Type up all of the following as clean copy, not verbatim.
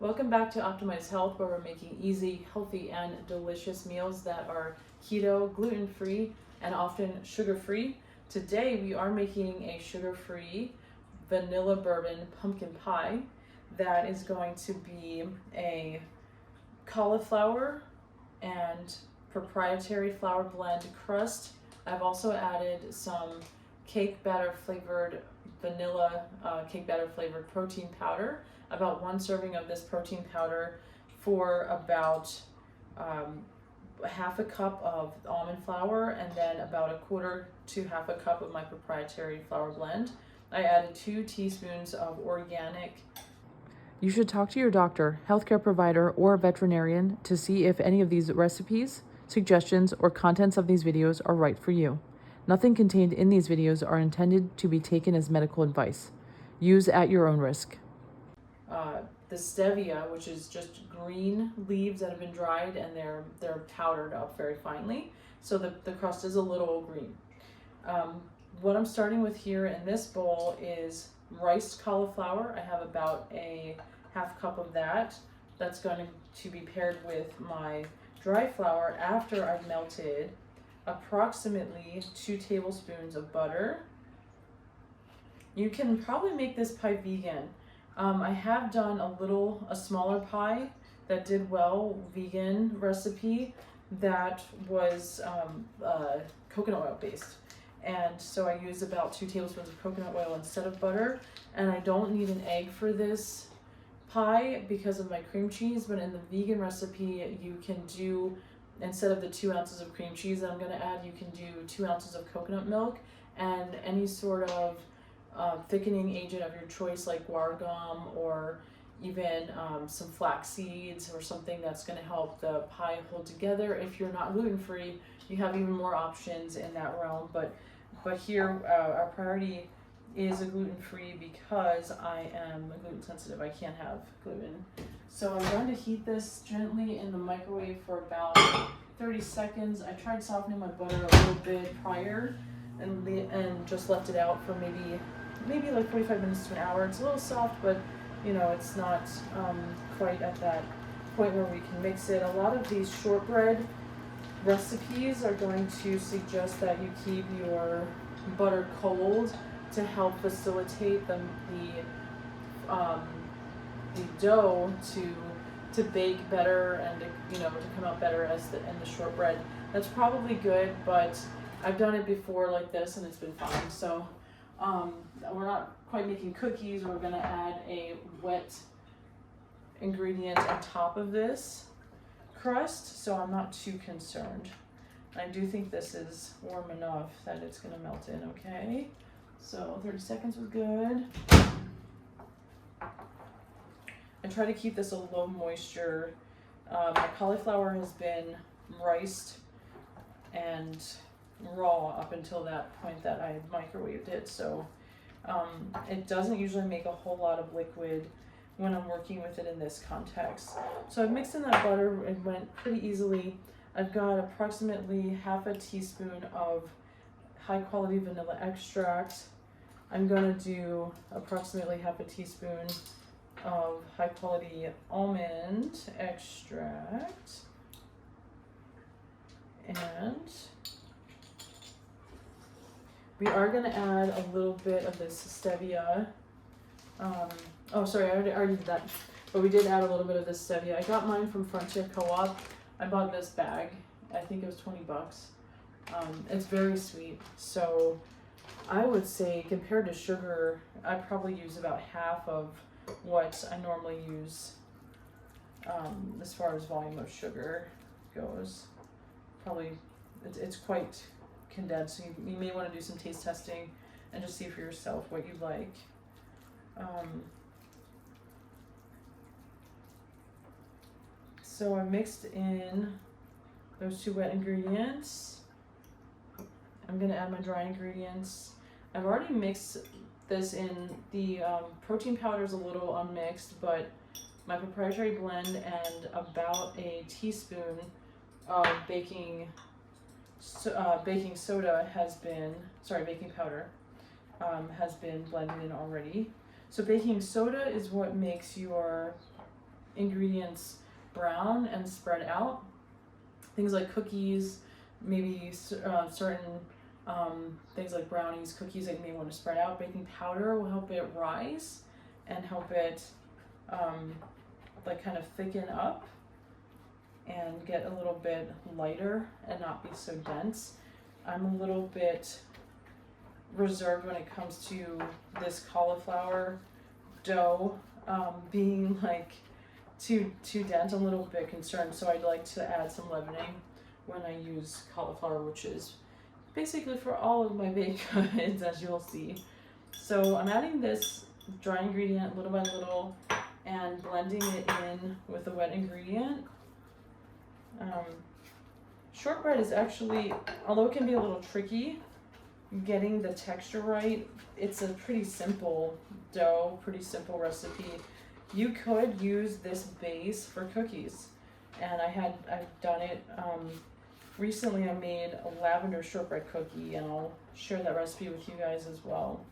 Welcome back to Optimize Health, where we're making easy, healthy, and delicious meals that are keto, gluten-free, and often sugar-free. Today we are making a sugar-free vanilla bourbon pumpkin pie that is going to be a cauliflower and proprietary flour blend crust. I've also added some cake batter flavored vanilla cake batter flavored protein powder, about 1 serving of this protein powder for about half a cup of almond flour, and then about 1/4 to half a cup of my proprietary flour blend. I added 2 teaspoons of organic. You should talk to your doctor, healthcare provider, or veterinarian to see if any of these recipes, suggestions, or contents of these videos are right for you. Nothing contained in these videos are intended to be taken as medical advice. Use at your own risk. The stevia, which is just green leaves that have been dried, and they're powdered up very finely, so the crust is a little green. What I'm starting with here in this bowl is riced cauliflower. I have about a half cup of that. That's going to be paired with my dry flour after I've melted approximately 2 tablespoons of butter. You can probably make this pie vegan. I have done a smaller pie that did well, vegan recipe that was coconut oil based. And so I used about 2 tablespoons of coconut oil instead of butter. And I don't need an egg for this pie because of my cream cheese, but in the vegan recipe, you can do, instead of the 2 ounces of cream cheese that I'm gonna add, you can do 2 ounces of coconut milk and any sort of thickening agent of your choice, like guar gum, or even some flax seeds or something that's going to help the pie hold together. If you're not gluten-free, you have even more options in that realm. But here our priority is a gluten-free because I am gluten sensitive. I can't have gluten. So I'm going to heat this gently in the microwave for about 30 seconds. I tried softening my butter a little bit prior and just left it out for maybe like 45 minutes to an hour. It's a little soft, but you know, it's not quite at that point where we can mix it. A lot of these shortbread recipes are going to suggest that you keep your butter cold to help facilitate the dough to bake better and to come out better in the shortbread. That's probably good, but I've done it before like this and it's been fine. So we're not quite making cookies. We're going to add a wet ingredient on top of this crust, so I'm not too concerned. I do think this is warm enough that it's going to melt in okay. So 30 seconds was good. I try to keep this a low moisture. My cauliflower has been riced and raw up until that point that I microwaved it, so it doesn't usually make a whole lot of liquid when I'm working with it in this context. So I've mixed in that butter. It went pretty easily. I've got approximately half a teaspoon of high quality vanilla extract. I'm going to do approximately half a teaspoon of high quality almond extract, and we are going to add a little bit of this stevia. Oh, sorry, I already did that. But we did add a little bit of this stevia. I got mine from Frontier Co-op. I bought this bag. I think it was 20 bucks. It's very sweet. So I would say compared to sugar, I probably use about half of what I normally use as far as volume of sugar goes. Probably, it's quite condensed, so you may want to do some taste testing and just see for yourself what you like. So I mixed in those 2 wet ingredients. I'm going to add my dry ingredients. I've already mixed this in. The protein powder is a little unmixed, but my proprietary blend and about a teaspoon of baking powder has been blended in already. So baking soda is what makes your ingredients brown and spread out. Things like cookies, maybe certain things like brownies, cookies that you may want to spread out. Baking powder will help it rise and help it like kind of thicken up and get a little bit lighter and not be so dense. I'm a little bit reserved when it comes to this cauliflower dough being like too dense. I'm a little bit concerned, so I'd like to add some leavening when I use cauliflower, which is basically for all of my baked goods, as you'll see. So I'm adding this dry ingredient little by little and blending it in with the wet ingredient. Shortbread is actually, although it can be a little tricky getting the texture right, it's a pretty simple dough, pretty simple recipe. You could use this base for cookies, and I've done it recently. I made a lavender shortbread cookie, and I'll share that recipe with you guys as well.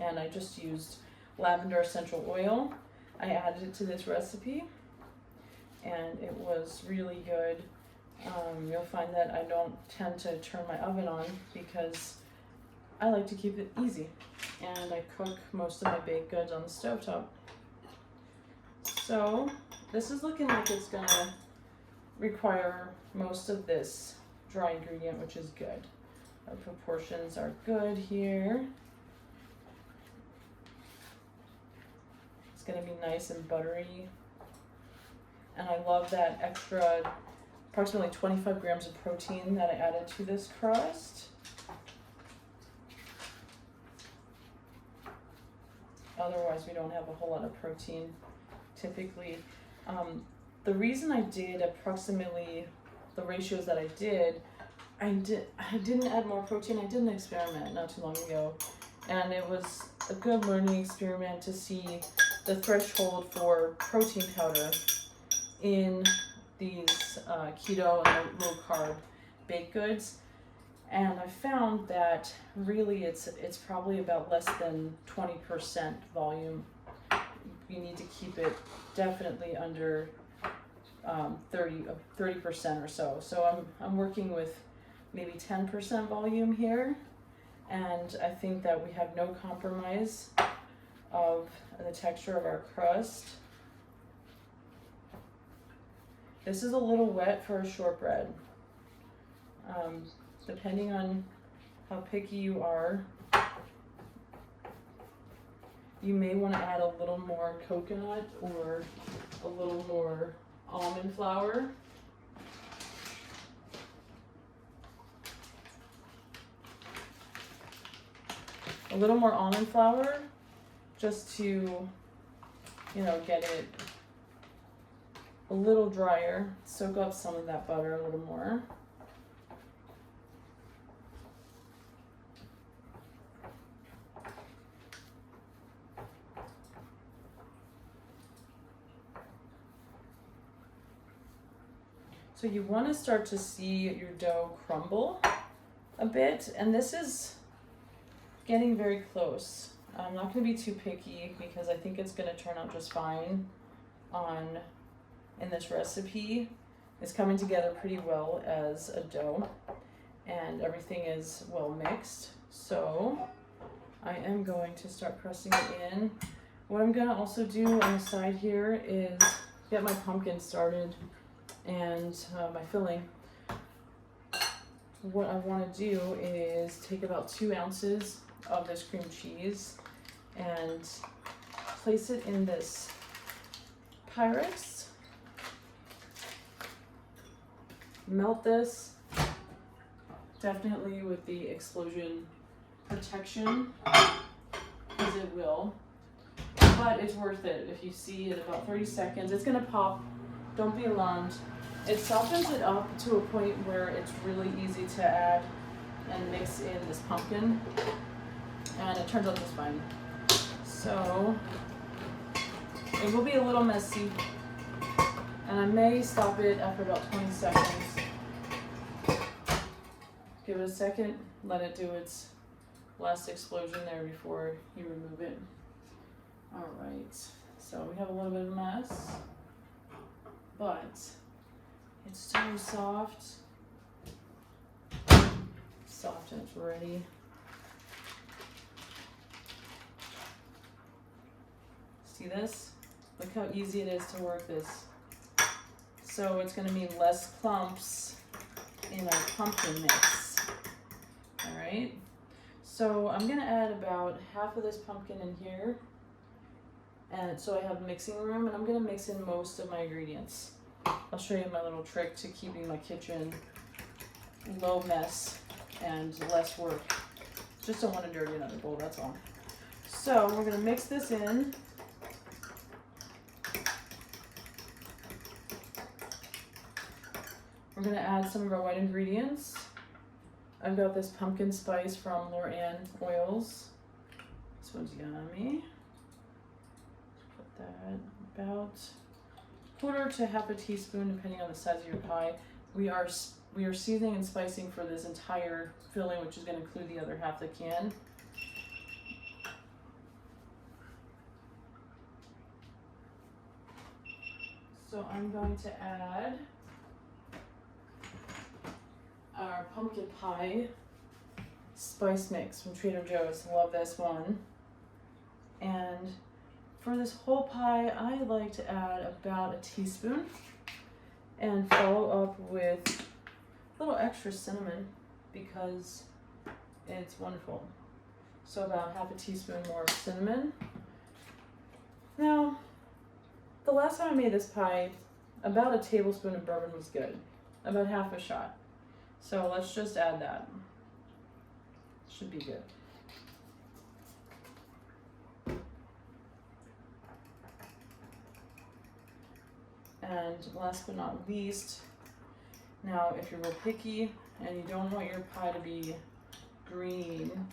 And I just used lavender essential oil. I added it to this recipe, and it was really good. You'll find that I don't tend to turn my oven on because I like to keep it easy, and I cook most of my baked goods on the stovetop. So this is looking like it's gonna require most of this dry ingredient, which is good. Our proportions are good here. It's gonna be nice and buttery. And I love that extra, approximately 25 grams of protein that I added to this crust. Otherwise, we don't have a whole lot of protein typically. The reason I did approximately the ratios that I didn't add more protein. I did an experiment not too long ago, and it was a good learning experiment to see the threshold for protein powder in these keto and low carb baked goods. And I found that really it's probably about less than 20% volume. You need to keep it definitely under 30% or so. So I'm working with maybe 10% volume here, and I think that we have no compromise of the texture of our crust. This is a little wet for a shortbread. Depending on how picky you are, you may want to add a little more coconut or a little more almond flour. A little more almond flour just to, get it a little drier, soak up some of that butter a little more. So you want to start to see your dough crumble a bit, and this is getting very close. I'm not going to be too picky because I think it's going to turn out just fine in this recipe. It's coming together pretty well as a dough, and everything is well mixed. So I am going to start pressing it in. What I'm going to also do on the side here is get my pumpkin started and my filling. What I want to do is take about 2 ounces of this cream cheese and place it in this Pyrex. Melt this, definitely with the explosion protection, because it will, but it's worth it. If you see it about 30 seconds, it's gonna pop. Don't be alarmed. It softens it up to a point where it's really easy to add and mix in this pumpkin, and it turns out just fine. So it will be a little messy, and I may stop it after about 20 seconds. Give it a second, let it do its last explosion there before you remove it. All right, so we have a little bit of a mess. but it's so soft. Soft and it's ready. See this? Look how easy it is to work this. So it's going to mean less clumps in our pumpkin mix. All right. So I'm going to add about half of this pumpkin in here. And so I have mixing room, and I'm going to mix in most of my ingredients. I'll show you my little trick to keeping my kitchen low mess and less work. Just don't want to dirty another bowl, that's all. So we're going to mix this in. We're going to add some of our white ingredients. I've got this pumpkin spice from Loran Oils. This one's yummy. Put that about 1/4 to 1/2 teaspoon, depending on the size of your pie. We are seasoning and spicing for this entire filling, which is going to include the other half the can. So I'm going to add our pumpkin pie spice mix from Trader Joe's. Love this one. And for this whole pie, I like to add about 1 teaspoon and follow up with a little extra cinnamon because it's wonderful. So about 1/2 teaspoon more of cinnamon. Now, the last time I made this pie, about 1 tablespoon of bourbon was good. About 1/2 shot. So let's just add that. Should be good. And last but not least, now if you're real picky and you don't want your pie to be green,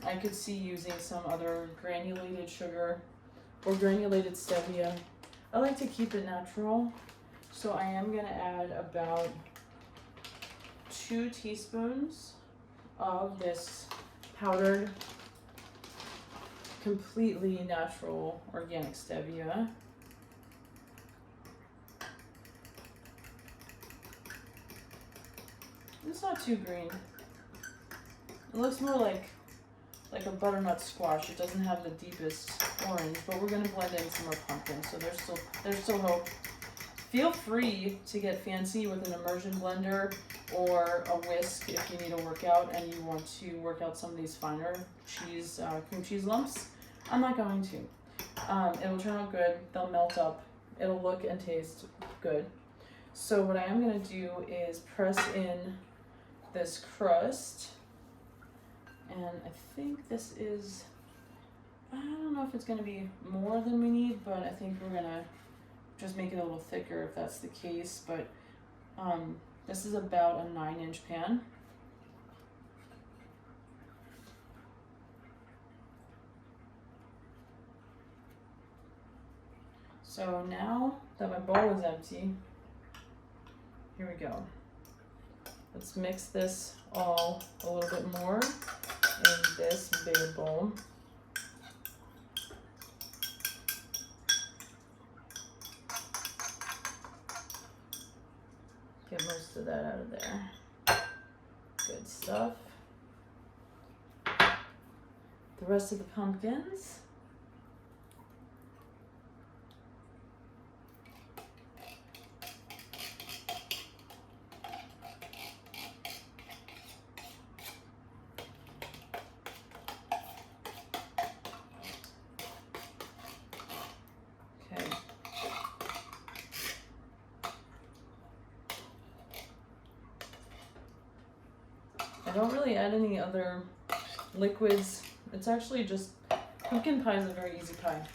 I could see using some other granulated sugar or granulated stevia. I like to keep it natural, so I am going to add about 2 teaspoons of this powdered, completely natural organic stevia. It's not too green. It looks more like a butternut squash. It doesn't have the deepest orange, but we're gonna blend in some more pumpkin, so there's still hope. Feel free to get fancy with an immersion blender or a whisk if you need a workout and you want to work out some of these finer cream cheese lumps. I'm not going to. It'll turn out good. They'll melt up. It'll look and taste good. So what I am gonna do is press in this crust. And I think this is, I don't know if it's going to be more than we need, but I think we're going to just make it a little thicker if that's the case. But this is about a 9-inch pan. So now that my bowl is empty, here we go. Let's mix this all a little bit more in this bigger bowl. Get most of that out of there. Good stuff. The rest of the pumpkins. I don't really add any other liquids. It's actually just, pumpkin pie is a very easy pie.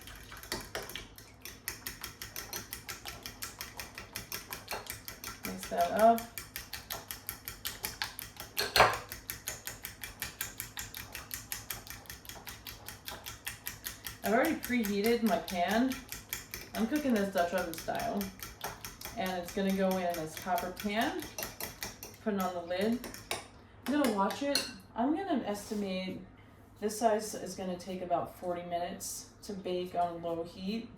Mix that up. I've already preheated my pan. I'm cooking this Dutch oven style. And it's gonna go in this copper pan. Put it on the lid. I'm gonna watch it. I'm gonna estimate this size is gonna take about 40 minutes to bake on low heat,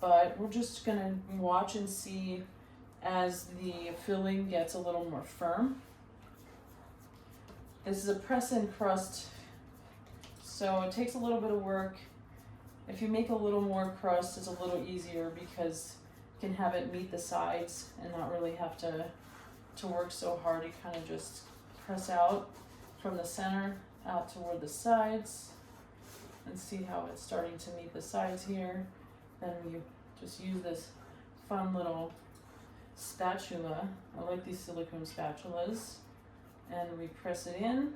but we're just gonna watch and see as the filling gets a little more firm. This is a press-in crust, so it takes a little bit of work. If you make a little more crust, it's a little easier because you can have it meet the sides and not really have to work so hard. You kind of just press out from the center out toward the sides and see how it's starting to meet the sides here. Then we just use this fun little spatula. I like these silicone spatulas. And we press it in.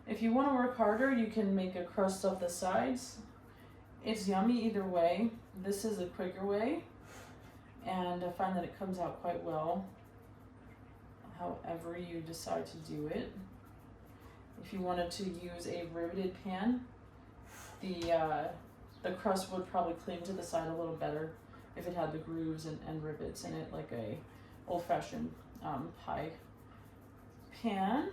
If you want to work harder, you can make a crust of the sides. It's yummy either way. This is a quicker way, and I find that it comes out quite well, however you decide to do it. If you wanted to use a riveted pan, the crust would probably cling to the side a little better if it had the grooves and rivets in it, like a old-fashioned pie pan.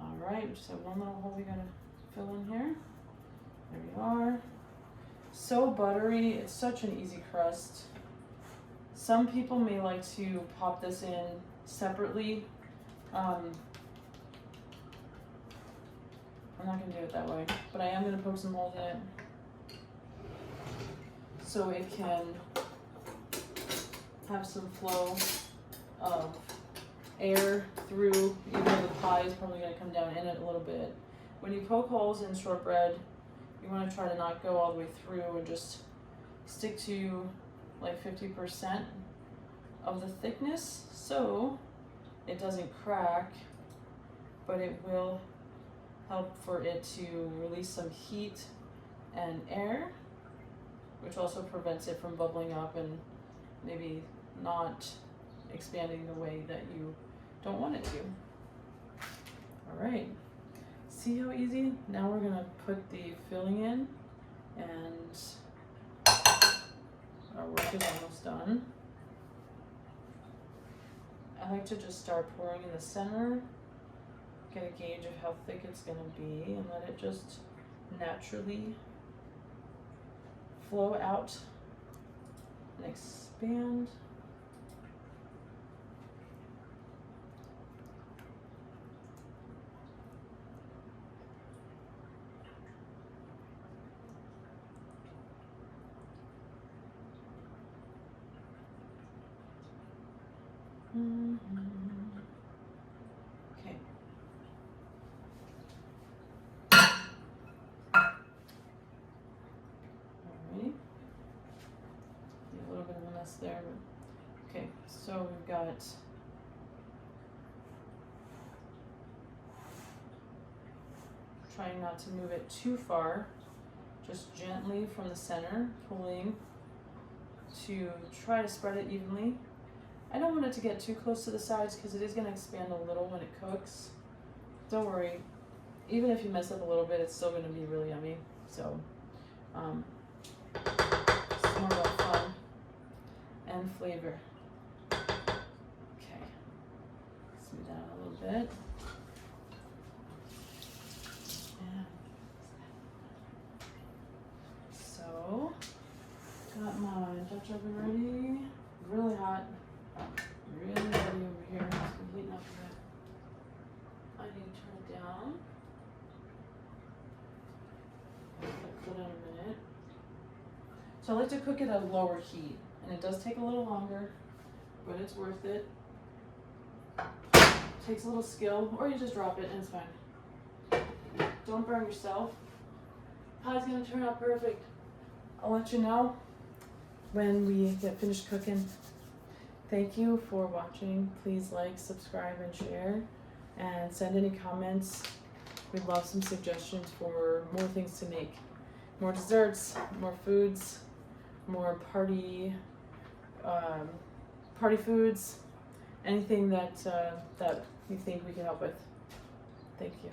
All right, we just have one little hole we gotta fill in here. There we are. So buttery, it's such an easy crust. Some people may like to pop this in separately. I'm not gonna do it that way, but I am gonna poke some holes in it so it can have some flow of air through, even though the pie is probably going to come down in it a little bit. When you poke holes in shortbread, you want to try to not go all the way through and just stick to like 50% of the thickness so it doesn't crack, but it will help for it to release some heat and air, which also prevents it from bubbling up and maybe not expanding the way that you don't want it to. All right, see how easy? Now we're gonna put the filling in, and our work is almost done. I like to just start pouring in the center, get a gauge of how thick it's gonna be, and let it just naturally flow out and expand. Okay. Alright. A little bit of a mess there, but okay, so we've got trying not to move it too far, just gently from the center, pulling to try to spread it evenly. I don't want it to get too close to the sides because it is going to expand a little when it cooks. Don't worry, even if you mess up a little bit, it's still going to be really yummy. So, it's more about fun and flavor. Okay, smooth that out a little bit. And so, got my Dutch oven ready, really hot. Really ready over here. It's complete enough of it. I need to turn it down. Cook it in a minute. So I like to cook it at a lower heat, and it does take a little longer, but it's worth it. It takes a little skill, or you just drop it and it's fine. Don't burn yourself. Pie's gonna turn out perfect. I'll let you know when we get finished cooking. Thank you for watching. Please like, subscribe, and share, and send any comments. We'd love some suggestions for more things to make. More desserts, more foods, more party foods, anything that you think we can help with. Thank you.